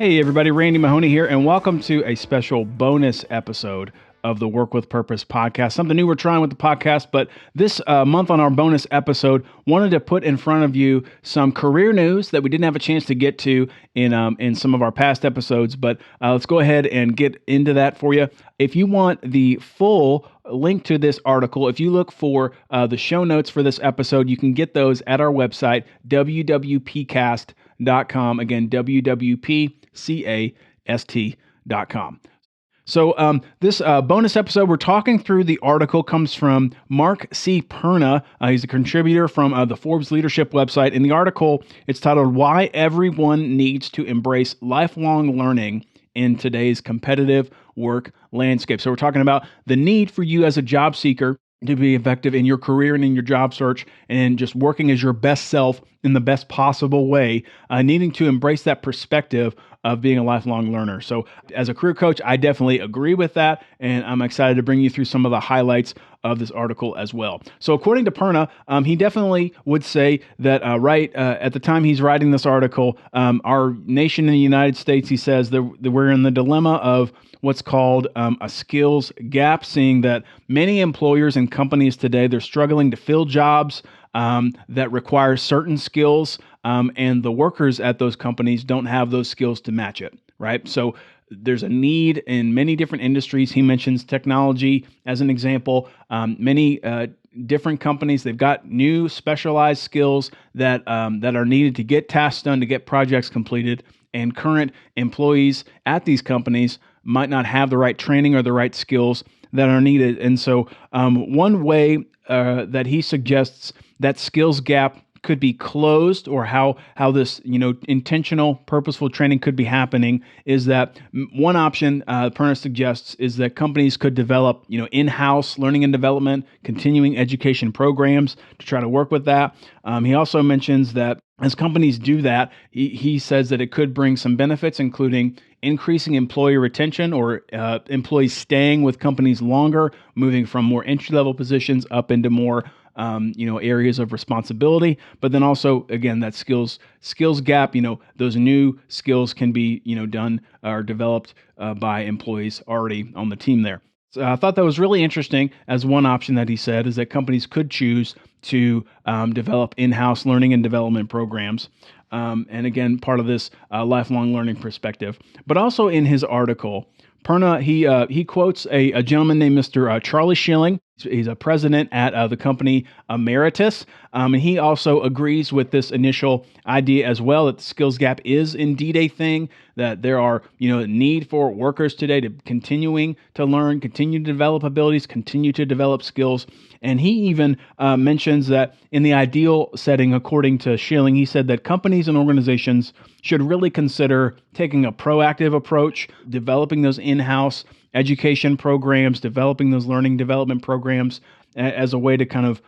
Hey everybody, Randy Mahoney here, and welcome to a special bonus episode of the Work with Purpose podcast. Something new we're trying with the podcast, but this month on our bonus episode, wanted to put in front of you some career news that we didn't have a chance to get to in some of our past episodes, but let's go ahead and get into that for you. If you want the full link to this article, if you look for the show notes for this episode, you can get those at our website, WWPCast.com. Again, WWPCast.com. So this bonus episode, we're talking through the article, comes from Mark C. Perna. He's a contributor from the Forbes Leadership website. In the article, it's titled, Why Everyone Needs to Embrace Lifelong Learning in Today's Competitive Work Landscape. So we're talking about the need for you as a job seeker to be effective in your career and in your job search and just working as your best self in the best possible way, needing to embrace that perspective of being a lifelong learner. So as a career coach, I definitely agree with that, and I'm excited to bring you through some of the highlights of this article as well. So according to Perna, he definitely would say that at the time he's writing this article, our nation in the United States, he says that we're in the dilemma of what's called a skills gap, seeing that many employers and companies today, they're struggling to fill jobs that require certain skills, and the workers at those companies don't have those skills to match it, right? So there's a need in many different industries. He mentions technology as an example. Many different companies, they've got new specialized skills that are needed to get tasks done, to get projects completed, and current employees at these companies might not have the right training or the right skills that are needed. And so one way that he suggests that skills gap could be closed, or how this intentional, purposeful training could be happening, is that one option Perna suggests is that companies could develop in-house learning and development, continuing education programs to try to work with that. He also mentions that as companies do that, he says that it could bring some benefits, including increasing employee retention, or employees staying with companies longer, moving from more entry-level positions up into more areas of responsibility. But then also, again, that skills gap, those new skills can be done or developed by employees already on the team there. So I thought that was really interesting, as one option that he said is that companies could choose to develop in-house learning and development programs. And again, part of this lifelong learning perspective. But also in his article, Perna, he quotes a gentleman named Mr. Charlie Schilling. He's a president at the company Emeritus. And he also agrees with this initial idea as well, that the skills gap is indeed a thing, that there are, need for workers today to continuing to learn, continue to develop abilities, continue to develop skills. And he even mentions that in the ideal setting, according to Schilling, he said that companies and organizations should really consider taking a proactive approach, developing those in-house education programs, developing those learning development programs as a way to kind of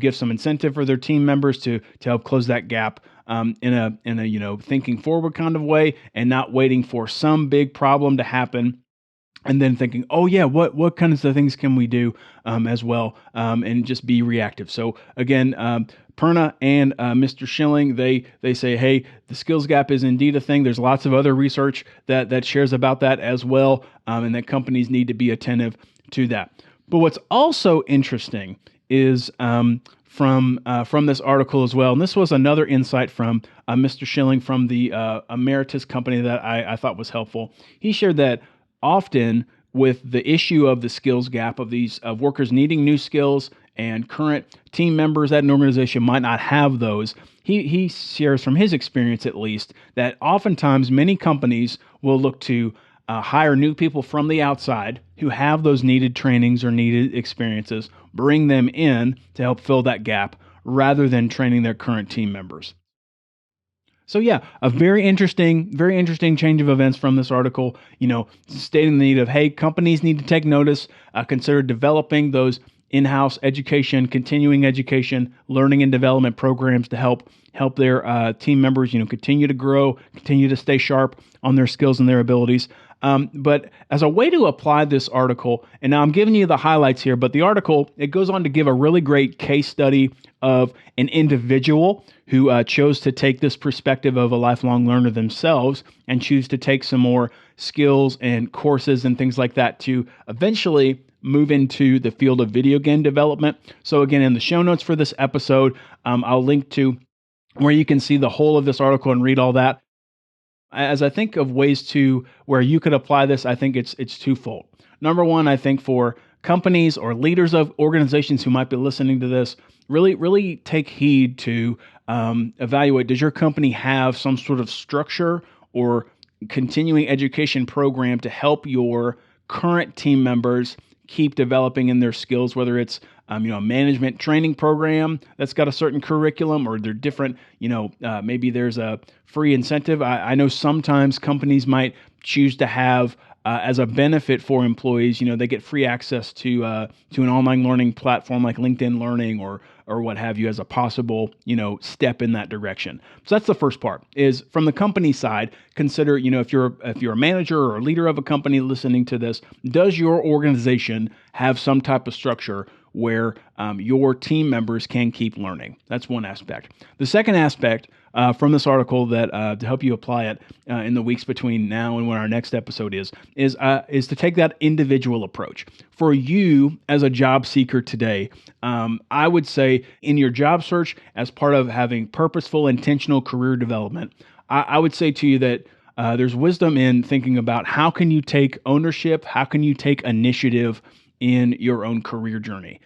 give some incentive for their team members to help close that gap in a thinking forward kind of way, and not waiting for some big problem to happen and then thinking, oh yeah, what kinds of things can we do as well, and just be reactive. So again, Perna and Mr. Schilling, they say, hey, the skills gap is indeed a thing. There's lots of other research that shares about that as well, and that companies need to be attentive to that. But what's also interesting is from this article as well, and this was another insight from Mr. Schilling from the Emeritus company that I thought was helpful. He shared that often with the issue of the skills gap of workers needing new skills, and current team members at an organization might not have those, he shares from his experience at least that oftentimes many companies will look to hire new people from the outside who have those needed trainings or needed experiences, bring them in to help fill that gap rather than training their current team members. So yeah, a very interesting change of events from this article, stating the need of, hey, companies need to take notice, consider developing those in-house education, continuing education, learning and development programs to help their team members, continue to grow, continue to stay sharp on their skills and their abilities. But as a way to apply this article, and now I'm giving you the highlights here, but the article, it goes on to give a really great case study of an individual who chose to take this perspective of a lifelong learner themselves and choose to take some more skills and courses and things like that to eventually move into the field of video game development. So again, in the show notes for this episode, I'll link to where you can see the whole of this article and read all that. As I think of ways to where you could apply this, I think it's twofold. Number one, I think for companies or leaders of organizations who might be listening to this, really take heed to evaluate, does your company have some sort of structure or continuing education program to help your current team members keep developing in their skills, whether it's a management training program that's got a certain curriculum, or they're different, maybe there's a free incentive. I know sometimes companies might choose to have as a benefit for employees, they get free access to an online learning platform like LinkedIn Learning or what have you as a possible, step in that direction. So that's the first part. Is from the company side, consider, if you're a manager or a leader of a company listening to this, does your organization have some type of structure where your team members can keep learning? That's one aspect. The second aspect from this article that to help you apply it in the weeks between now and when our next episode is to take that individual approach. For you as a job seeker today, I would say in your job search, as part of having purposeful, intentional career development, I would say to you that there's wisdom in thinking about how can you take ownership, how can you take initiative in your own career journey.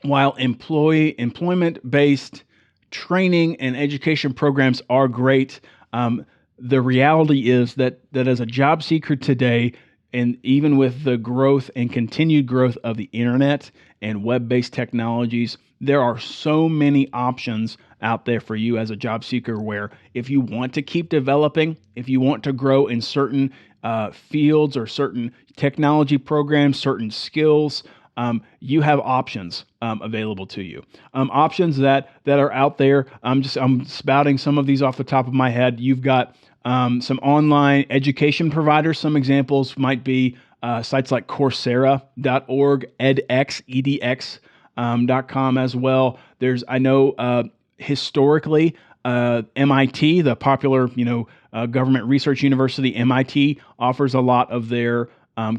While employment-based training and education programs are great, the reality is that as a job seeker today, and even with the growth and continued growth of the internet and web-based technologies, there are so many options out there for you as a job seeker where if you want to keep developing, if you want to grow in certain fields or certain technology programs, certain skills, you have options available to you. Options that are out there. I'm spouting some of these off the top of my head. You've got some online education providers. Some examples might be sites like Coursera.org, edX.com as well. I know historically, MIT, the popular government research university, MIT offers a lot of their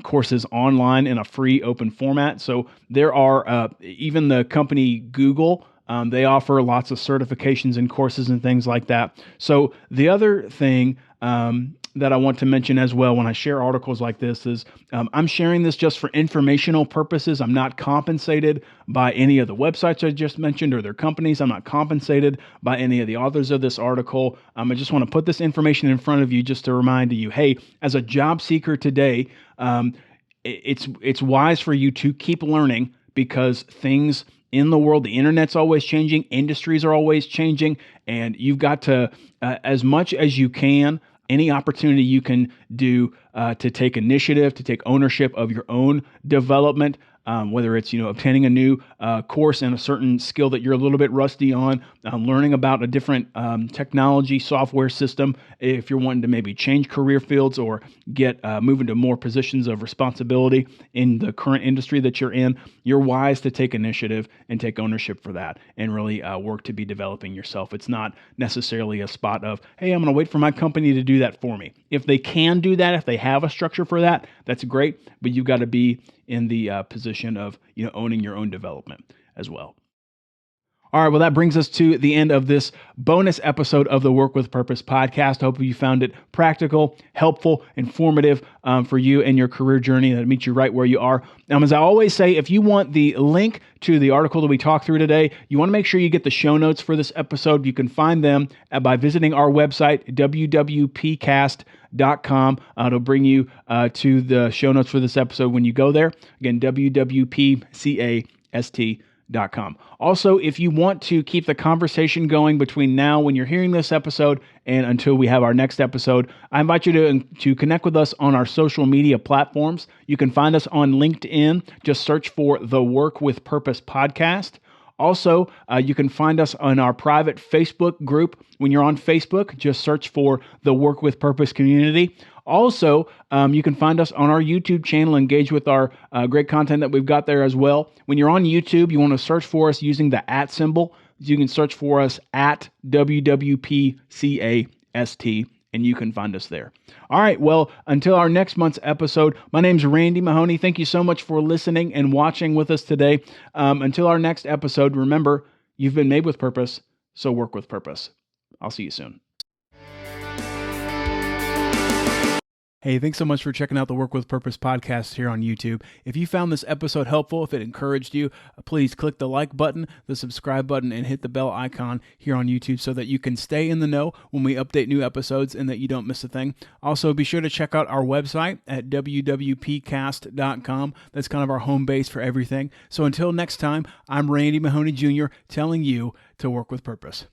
courses online in a free open format. So there are even the company Google. They offer lots of certifications and courses and things like that. So the other thing that I want to mention as well when I share articles like this is I'm sharing this just for informational purposes. I'm not compensated by any of the websites I just mentioned or their companies. I'm not compensated by any of the authors of this article. I just want to put this information in front of you just to remind you, hey, as a job seeker today, it's wise for you to keep learning because things in the world, the internet's always changing, industries are always changing, and you've got to, as much as you can, any opportunity you can do to take initiative, to take ownership of your own development, whether it's obtaining a new course in a certain skill that you're a little bit rusty on, learning about a different technology software system, if you're wanting to maybe change career fields or get move into more positions of responsibility in the current industry that you're in, you're wise to take initiative and take ownership for that and really work to be developing yourself. It's not necessarily a spot of, hey, I'm going to wait for my company to do that for me. If they can do that, if they have a structure for that, that's great, but you've got to be in the position of owning your own development as well. All right, well, that brings us to the end of this bonus episode of the Work with Purpose podcast. I hope you found it practical, helpful, informative for you and your career journey that meets you right where you are. As I always say, if you want the link to the article that we talked through today, you want to make sure you get the show notes for this episode. You can find them by visiting our website, WWPCast.com. It'll bring you to the show notes for this episode when you go there. Again, WWPCast.com. Also, if you want to keep the conversation going between now when you're hearing this episode and until we have our next episode, I invite you to connect with us on our social media platforms. You can find us on LinkedIn. Just search for the Work with Purpose podcast. Also, you can find us on our private Facebook group. When you're on Facebook, just search for the Work with Purpose community. Also, you can find us on our YouTube channel, engage with our great content that we've got there as well. When you're on YouTube, you want to search for us using the @ symbol. You can search for us at WWPCast, and you can find us there. All right, well, until our next month's episode, my name's Randy Mahoney. Thank you so much for listening and watching with us today. Until our next episode, remember, you've been made with purpose, so work with purpose. I'll see you soon. Hey, thanks so much for checking out the Work with Purpose podcast here on YouTube. If you found this episode helpful, if it encouraged you, please click the like button, the subscribe button, and hit the bell icon here on YouTube so that you can stay in the know when we update new episodes and that you don't miss a thing. Also, be sure to check out our website at WWPcast.com. That's kind of our home base for everything. So until next time, I'm Randy Mahoney Jr. telling you to work with purpose.